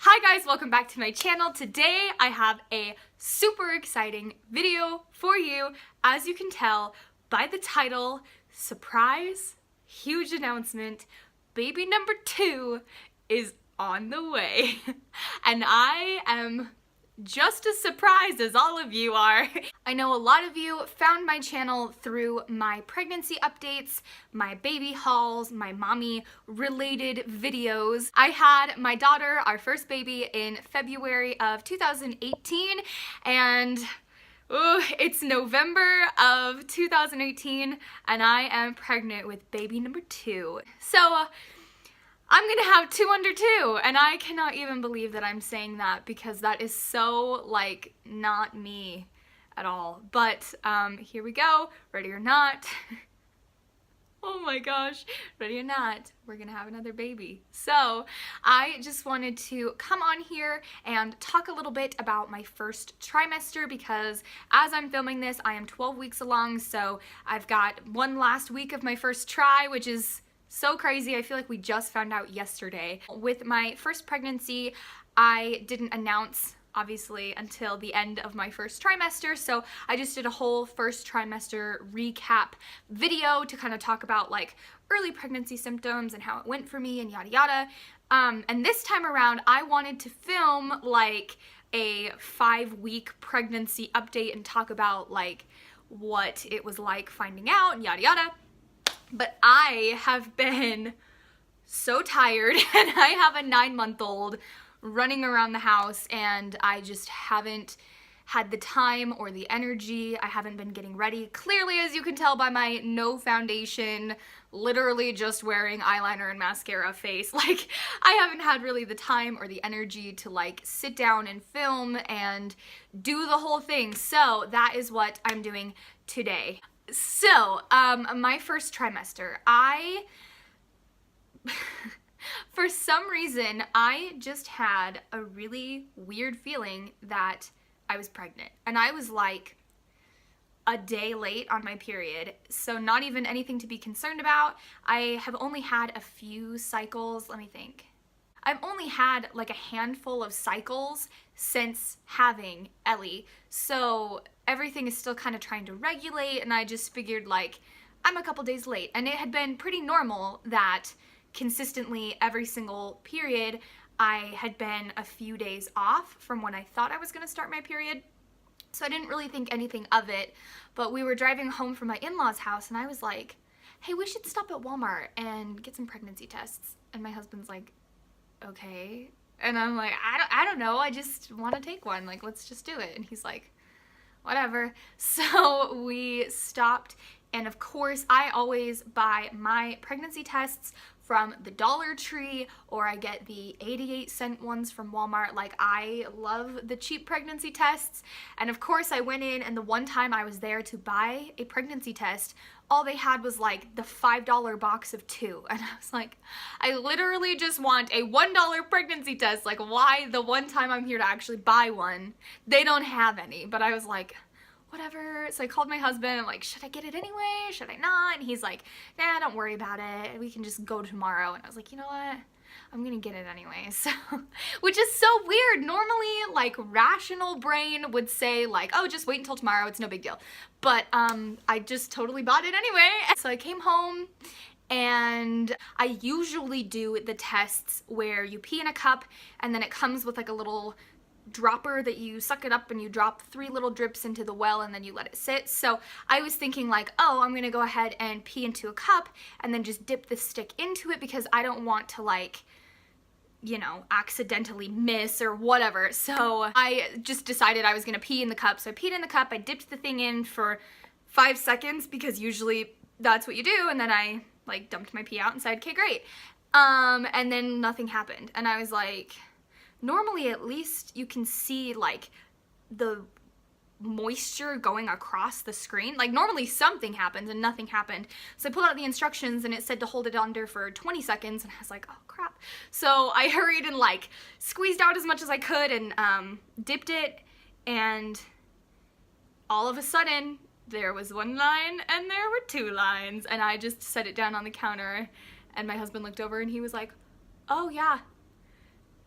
Hi guys, welcome back to my channel. Today I have a super exciting video for you. As you can tell by the title, surprise, huge announcement, baby number 2 is on the way. And I am just as surprised as all of you are. I know a lot of you found my channel through my pregnancy updates, my baby hauls, my mommy related videos. I had my daughter, our first baby, in February of 2018, and it's November of 2018 and I am pregnant with baby number 2. So I'm gonna have 2 under 2, and I cannot even believe that I'm saying that because that is so, like, not me at all. But here we go, ready or not. Oh my gosh, ready or not, we're gonna have another baby. So I just wanted to come on here and talk a little bit about my first trimester because as I'm filming this, I am 12 weeks along, so I've got one last week of my first try, which is so crazy. I feel like we just found out yesterday. With my first pregnancy, I didn't announce, obviously, until the end of my first trimester, so I just did a whole first trimester recap video to kind of talk about like early pregnancy symptoms and how it went for me and yada yada. And this time around, I wanted to film like a 5-week pregnancy update and talk about like what it was like finding out and yada yada. But I have been so tired and I have a 9-month-old running around the house and I just haven't had the time or the energy. I haven't been getting ready. Clearly, as you can tell by my no foundation, literally just wearing eyeliner and mascara face, like I haven't had really the time or the energy to like sit down and film and do the whole thing. So that is what I'm doing today. So, my first trimester, for some reason, I just had a really weird feeling that I was pregnant. And I was like a day late on my period, so not even anything to be concerned about. I have only had a few cycles, let me think. I've only had like a handful of cycles since having Ellie, so everything is still kind of trying to regulate, and I just figured like I'm a couple days late. And it had been pretty normal that consistently every single period I had been a few days off from when I thought I was going to start my period, so I didn't really think anything of it. But we were driving home from my in-laws' house and I was like, hey, we should stop at Walmart and get some pregnancy tests. And my husband's like, okay. And I'm like, I don't know, I just want to take one, like let's just do it. And he's like, whatever. So we stopped, and of course I always buy my pregnancy tests from the Dollar Tree, or I get the 88-cent ones from Walmart. Like, I love the cheap pregnancy tests. And of course I went in, and the one time I was there to buy a pregnancy test, all they had was like the $5 box of 2. And I was like, I literally just want a $1 pregnancy test. Like, why the one time I'm here to actually buy one, they don't have any? But I was like, whatever. So I called my husband. I'm like, should I get it anyway? Should I not? And he's like, nah, don't worry about it. We can just go tomorrow. And I was like, you know what? I'm gonna get it anyway. So, which is so weird. Normally, like, rational brain would say like, oh, just wait until tomorrow. It's no big deal. But I just totally bought it anyway. So I came home, and I usually do the tests where you pee in a cup and then it comes with like a little dropper that you suck it up and you drop 3 little drips into the well and then you let it sit. So I was thinking like, oh, I'm gonna go ahead and pee into a cup and then just dip the stick into it because I don't want to, like, you know, accidentally miss or whatever. So I just decided I was gonna pee in the cup. So I peed in the cup, I dipped the thing in for 5 seconds because usually that's what you do, and then I like dumped my pee out and said, okay, great. And then nothing happened. And I was like, normally at least you can see like the moisture going across the screen. Like, normally something happens, and nothing happened. So I pulled out the instructions and it said to hold it under for 20 seconds, and I was like, oh crap. So I hurried and like squeezed out as much as I could and dipped it, and all of a sudden there was 1 line and there were 2 lines, and I just set it down on the counter, and my husband looked over and he was like, oh yeah.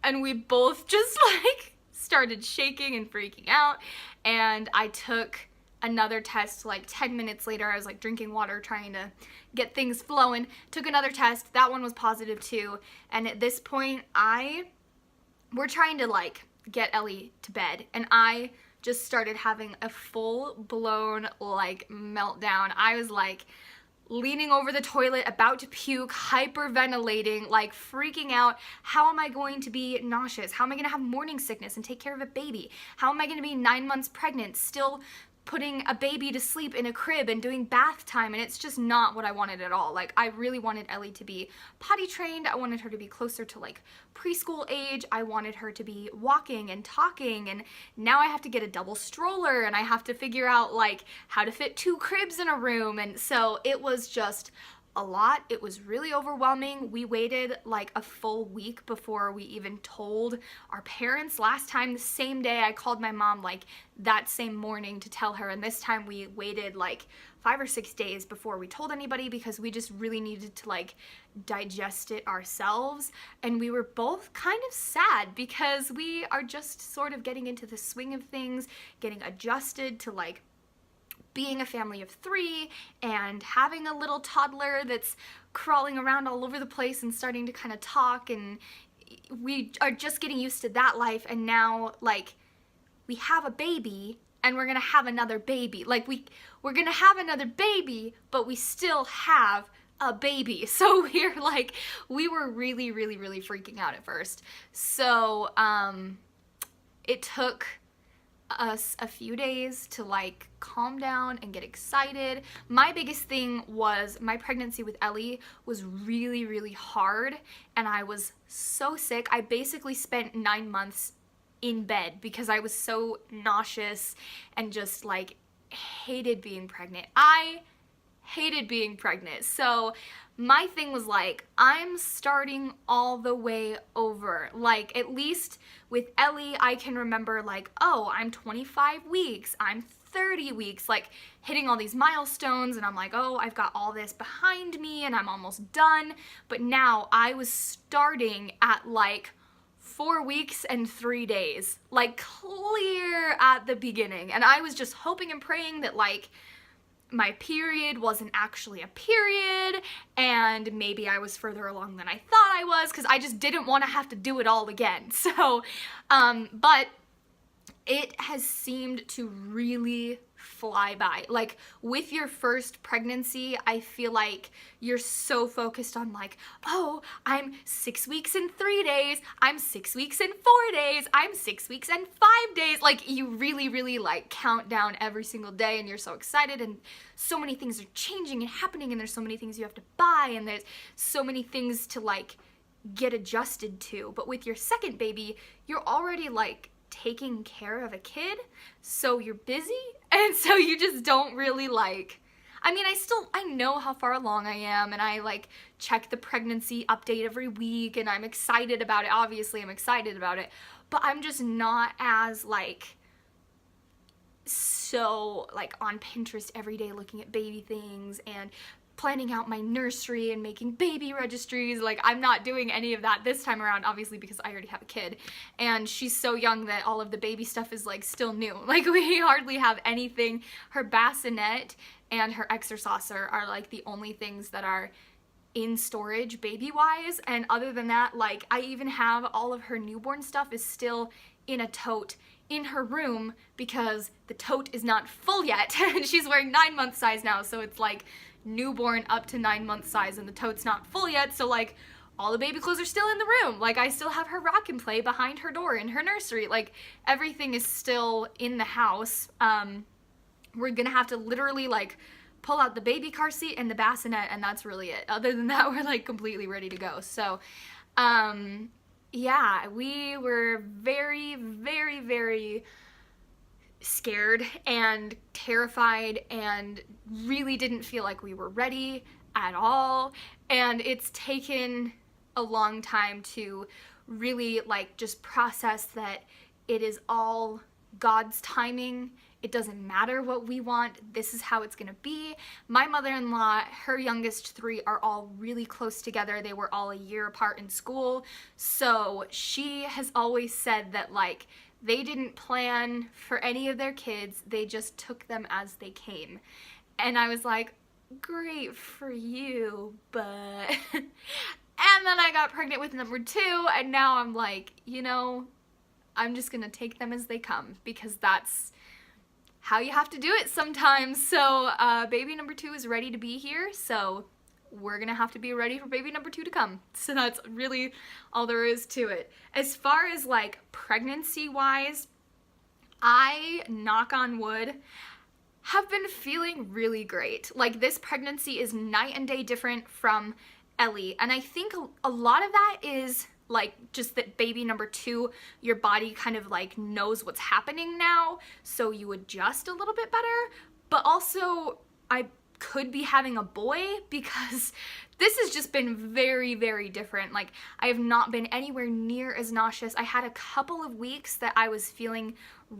and we both just like started shaking and freaking out. And I took another test like 10 minutes later. I was like drinking water, trying to get things flowing. Took another test. That one was positive too. And at this point, we're trying to like get Ellie to bed, and I just started having a full-blown like meltdown. I was like leaning over the toilet, about to puke, hyperventilating, like freaking out. How am I going to be nauseous? How am I going to have morning sickness and take care of a baby? How am I going to be 9 months pregnant, still putting a baby to sleep in a crib and doing bath time? And it's just not what I wanted at all. Like, I really wanted Ellie to be potty trained. I wanted her to be closer to like preschool age. I wanted her to be walking and talking, and now I have to get a double stroller, and I have to figure out like how to fit 2 cribs in a room. And so it was just a lot. It was really overwhelming. We waited like a full week before we even told our parents. Last time, the same day, I called my mom like that same morning to tell her, and this time we waited like 5 or 6 days before we told anybody, because we just really needed to like digest it ourselves. And we were both kind of sad because we are just sort of getting into the swing of things, getting adjusted to like being a family of 3 and having a little toddler that's crawling around all over the place and starting to kind of talk, and we are just getting used to that life. And now like we have a baby, and we're gonna have another baby. Like we're gonna have another baby, but we still have a baby. So we were really, really, really freaking out at first. So it took us a few days to like calm down and get excited. My biggest thing was my pregnancy with Ellie was really, really hard, and I was so sick. I basically spent 9 months in bed because I was so nauseous and just like hated being pregnant. I hated being pregnant. So my thing was like, I'm starting all the way over. Like, at least with Ellie, I can remember like, oh, I'm 25 weeks, I'm 30 weeks, like hitting all these milestones, and I'm like, oh, I've got all this behind me and I'm almost done. But now I was starting at like 4 weeks and 3 days, like clear at the beginning. And I was just hoping and praying that like my period wasn't actually a period, and maybe I was further along than I thought I was, because I just didn't want to have to do it all again. So, but it has seemed to really fly by. Like, with your first pregnancy, I feel like you're so focused on like, oh, I'm 6 weeks and 3 days, I'm 6 weeks and 4 days, I'm 6 weeks and 5 days. Like, you really, really like count down every single day, and you're so excited, and so many things are changing and happening, and there's so many things you have to buy, and there's so many things to like get adjusted to. But with your second baby, you're already like taking care of a kid, so you're busy, and so you just don't really like, I mean, I know how far along I am, and I like check the pregnancy update every week, and I'm excited about it. Obviously I'm excited about it, but I'm just not as like so like on Pinterest every day looking at baby things and planning out my nursery and making baby registries. Like, I'm not doing any of that this time around, obviously, because I already have a kid, and she's so young that all of the baby stuff is like still new. Like, we hardly have anything. Her bassinet and her exerciser are like the only things that are in storage baby wise, and other than that, like, I even have all of her newborn stuff is still in a tote in her room because the tote is not full yet. And she's wearing 9 month size now, so it's like newborn up to 9 month size, and the tote's not full yet, so like all the baby clothes are still in the room. Like, I still have her rock and play behind her door in her nursery. Like, everything is still in the house. We're gonna have to literally like pull out the baby car seat and the bassinet, and that's really it. Other than that, we're like completely ready to go. So yeah, we were very, very, very scared and terrified, and really didn't feel like we were ready at all. And it's taken a long time to really like just process that it is all God's timing. it doesn't matter what we want. This is how it's gonna be. My mother-in-law, her youngest three are all really close together. They were all a year apart in school. So she has always said that like they didn't plan for any of their kids. They just took them as they came. And I was like, great for you, but... And then I got pregnant with number 2, and now I'm like, you know, I'm just gonna take them as they come, because that's how you have to do it sometimes. So baby number 2 is ready to be here, so we're gonna have to be ready for baby number 2 to come. So that's really all there is to it. As far as like pregnancy wise, I, knock on wood, have been feeling really great. Like this pregnancy is night and day different from Ellie, and I think a lot of that is like just that baby number 2, your body kind of like knows what's happening now, so you adjust a little bit better. But also I could be having a boy, because this has just been very, very different. Like I have not been anywhere near as nauseous. I had a couple of weeks that I was feeling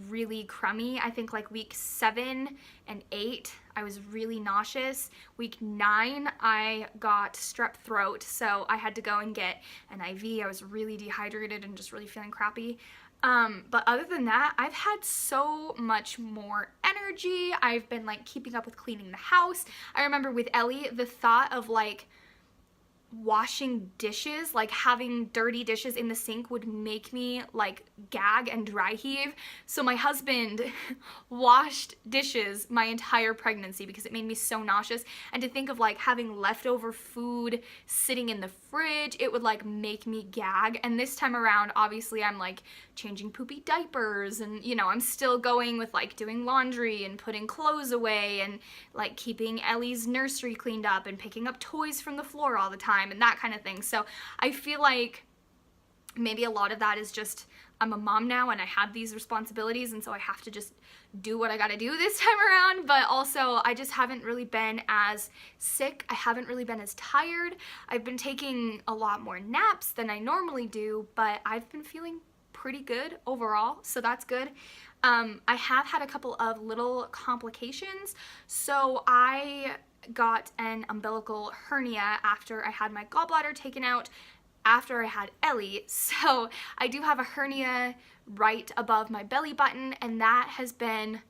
really crummy. I think like week 7 and 8 I was really nauseous. Week 9 I got strep throat, so I had to go and get an IV. I was really dehydrated and just really feeling crappy. But other than that, I've had so much more energy. I've been like keeping up with cleaning the house. I remember with Ellie, the thought of like washing dishes, like having dirty dishes in the sink, would make me like gag and dry heave. So my husband washed dishes my entire pregnancy because it made me so nauseous. And to think of like having leftover food sitting in the fridge, it would like make me gag. And this time around, obviously I'm like changing poopy diapers, and you know, I'm still going with like doing laundry and putting clothes away and like keeping Ellie's nursery cleaned up and picking up toys from the floor all the time and that kind of thing. So I feel like maybe a lot of that is just I'm a mom now and I have these responsibilities, and so I have to just do what I gotta do this time around. But also I just haven't really been as sick. I haven't really been as tired. I've been taking a lot more naps than I normally do, but I've been feeling pretty good overall, so that's good. I have had a couple of little complications. So I got an umbilical hernia after I had my gallbladder taken out after I had Ellie. So I do have a hernia right above my belly button, and that has been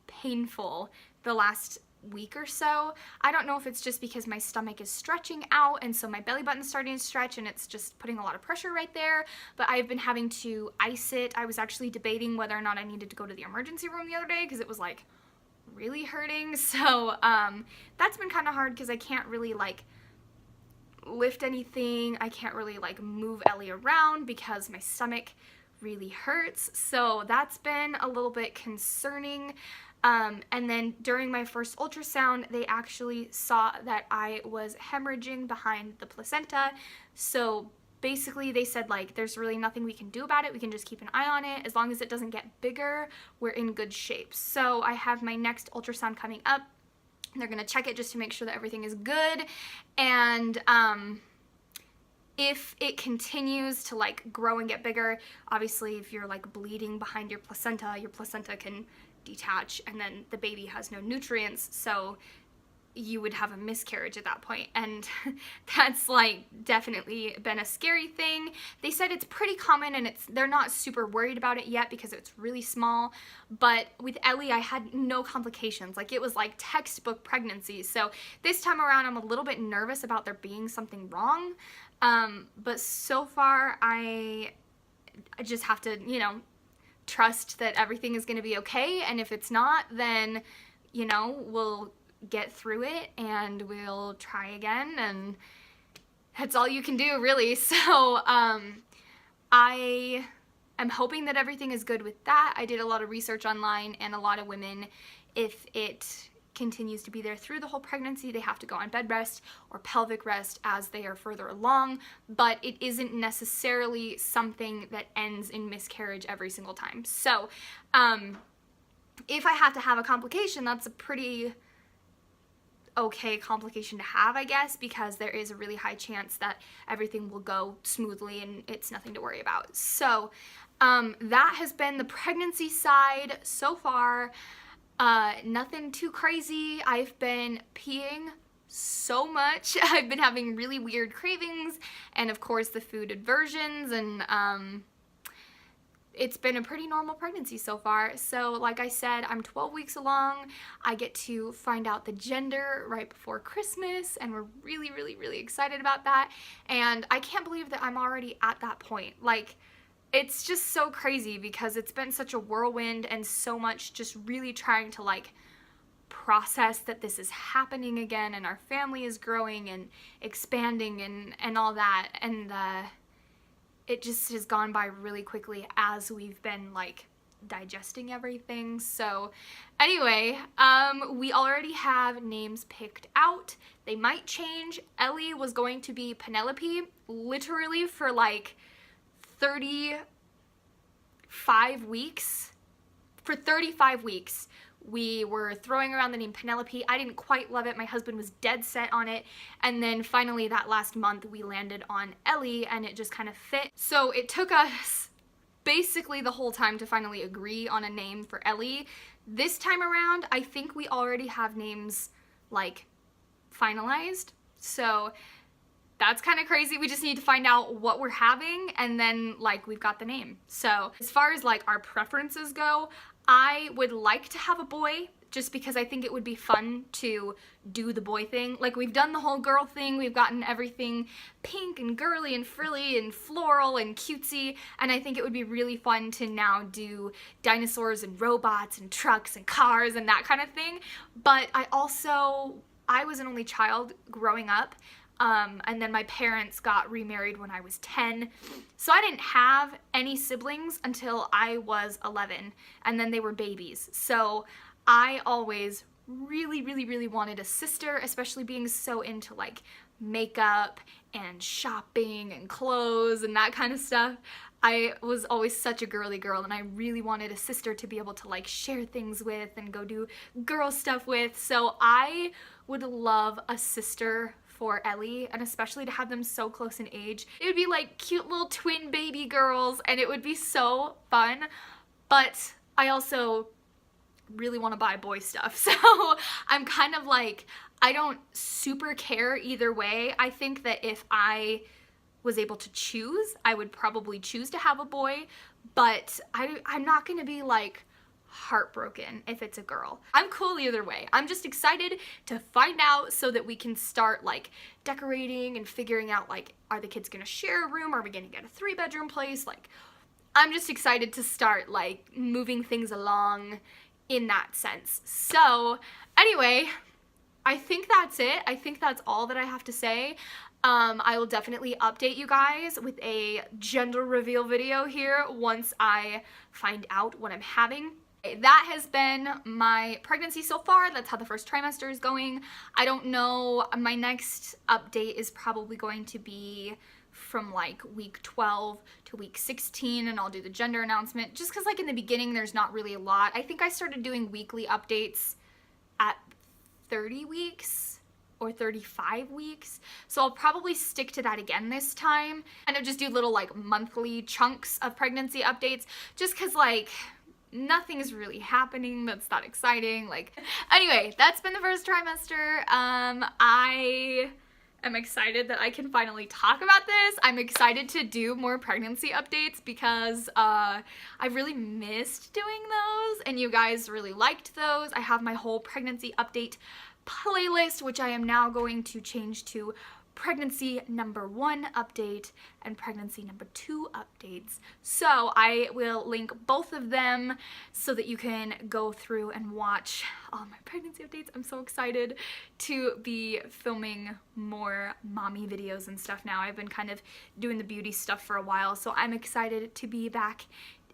painful the last week or so. I don't know if it's just because my stomach is stretching out, and so my belly button's starting to stretch and it's just putting a lot of pressure right there, but I've been having to ice it. I was actually debating whether or not I needed to go to the emergency room the other day because it was like really hurting. So that's been kind of hard because I can't really like lift anything. I can't really like move Ellie around because my stomach really hurts. So that's been a little bit concerning. And then during my first ultrasound, they actually saw that I was hemorrhaging behind the placenta. So basically they said like there's really nothing we can do about it. We can just keep an eye on it. As long as it doesn't get bigger, we're in good shape. So I have my next ultrasound coming up. They're gonna check it just to make sure that everything is good. And if it continues to like grow and get bigger, obviously if you're like bleeding behind your placenta can detach, and then the baby has no nutrients, so you would have a miscarriage at that point. And that's like definitely been a scary thing. They said it's pretty common and they're not super worried about it yet because it's really small. But with Ellie, I had no complications. Like it was like textbook pregnancy. So this time around, I'm a little bit nervous about there being something wrong. But so far, I just have to, you know, trust that everything is going to be okay. And if it's not, then, you know, we'll get through it and we'll try again, and that's all you can do really. So I am hoping that everything is good with that. I did a lot of research online, and a lot of women, if it continues to be there through the whole pregnancy, they have to go on bed rest or pelvic rest as they are further along, but it isn't necessarily something that ends in miscarriage every single time. So if I have to have a complication, that's a pretty okay complication to have, I guess, because there is a really high chance that everything will go smoothly and it's nothing to worry about. So that has been the pregnancy side so far. Nothing too crazy. I've been peeing so much. I've been having really weird cravings, and of course the food aversions, and it's been a pretty normal pregnancy so far. So like I said, I'm 12 weeks along. I get to find out the gender right before Christmas, and we're really, really, really excited about that. And I can't believe that I'm already at that point. Like, it's just so crazy because it's been such a whirlwind and so much just really trying to like process that this is happening again, and our family is growing and expanding and all that. And it just has gone by really quickly as we've been like digesting everything. So anyway, we already have names picked out. They might change. Ellie was going to be Penelope literally for like 35 weeks. For 35 weeks, we were throwing around the name Penelope. I didn't quite love it. My husband was dead set on it. And then finally that last month we landed on Ellie, and it just kind of fit. So it took us basically the whole time to finally agree on a name for Ellie. This time around, I think we already have names like finalized. So that's kind of crazy. We just need to find out what we're having, and then like we've got the name. So as far as like our preferences go, I would like to have a boy just because I think it would be fun to do the boy thing. Like, we've done the whole girl thing. We've gotten everything pink and girly and frilly and floral and cutesy, and I think it would be really fun to now do dinosaurs and robots and trucks and cars and that kind of thing. But I was an only child growing up. And then my parents got remarried when I was 10. So I didn't have any siblings until I was 11, and then they were babies. So I always really, really, really wanted a sister, especially being so into like makeup and shopping and clothes and that kind of stuff. I was always such a girly girl, and I really wanted a sister to be able to like share things with and go do girl stuff with. So I would love a sister for Ellie, and especially to have them so close in age. It would be like cute little twin baby girls, and it would be so fun. But I also really want to buy boy stuff, so I'm kind of like, I don't super care either way. I think that if I was able to choose, I would probably choose to have a boy, but I'm not gonna be like heartbroken if it's a girl. I'm cool either way. I'm just excited to find out so that we can start like decorating and figuring out like, are the kids gonna share a room? Are we gonna get a 3-bedroom place? Like, I'm just excited to start like moving things along in that sense. So anyway, I think that's it. I think that's all that I have to say. I will definitely update you guys with a gender reveal video here once I find out what I'm having. That has been my pregnancy so far. That's how the first trimester is going. I don't know, my next update is probably going to be from like week 12 to week 16, and I'll do the gender announcement just because like in the beginning there's not really a lot. I think I started doing weekly updates at 30 weeks or 35 weeks, so I'll probably stick to that again this time, and I'll just do little like monthly chunks of pregnancy updates just because like nothing's really happening that's that exciting. Like, anyway, that's been the first trimester. I am excited that I can finally talk about this. I'm excited to do more pregnancy updates because I really missed doing those, and you guys really liked those. I have my whole pregnancy update playlist, which I am now going to change to pregnancy number 1 update and pregnancy number 2 updates. So I will link both of them so that you can go through and watch all my pregnancy updates. I'm so excited to be filming more mommy videos and stuff now. I've been kind of doing the beauty stuff for a while, so I'm excited to be back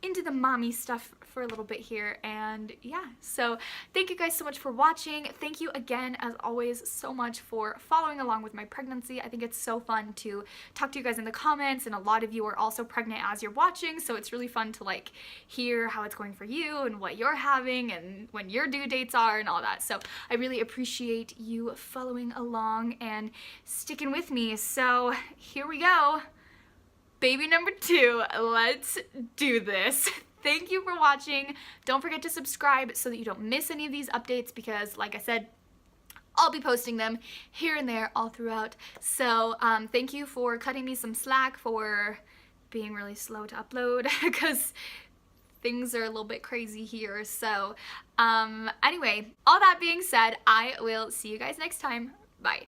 into the mommy stuff for a little bit here. And yeah, so thank you guys so much for watching. Thank you again, as always, so much for following along with my pregnancy. I think it's so fun to talk to you guys in the comments, and a lot of you are also pregnant as you're watching, so it's really fun to like hear how it's going for you and what you're having and when your due dates are and all that. So I really appreciate you following along and sticking with me. So here we go. Baby number 2, let's do this. thank you for watching. Don't forget to subscribe so that you don't miss any of these updates because, like I said, I'll be posting them here and there all throughout. So thank you for cutting me some slack for being really slow to upload because things are a little bit crazy here. So anyway, all that being said, I will see you guys next time. Bye.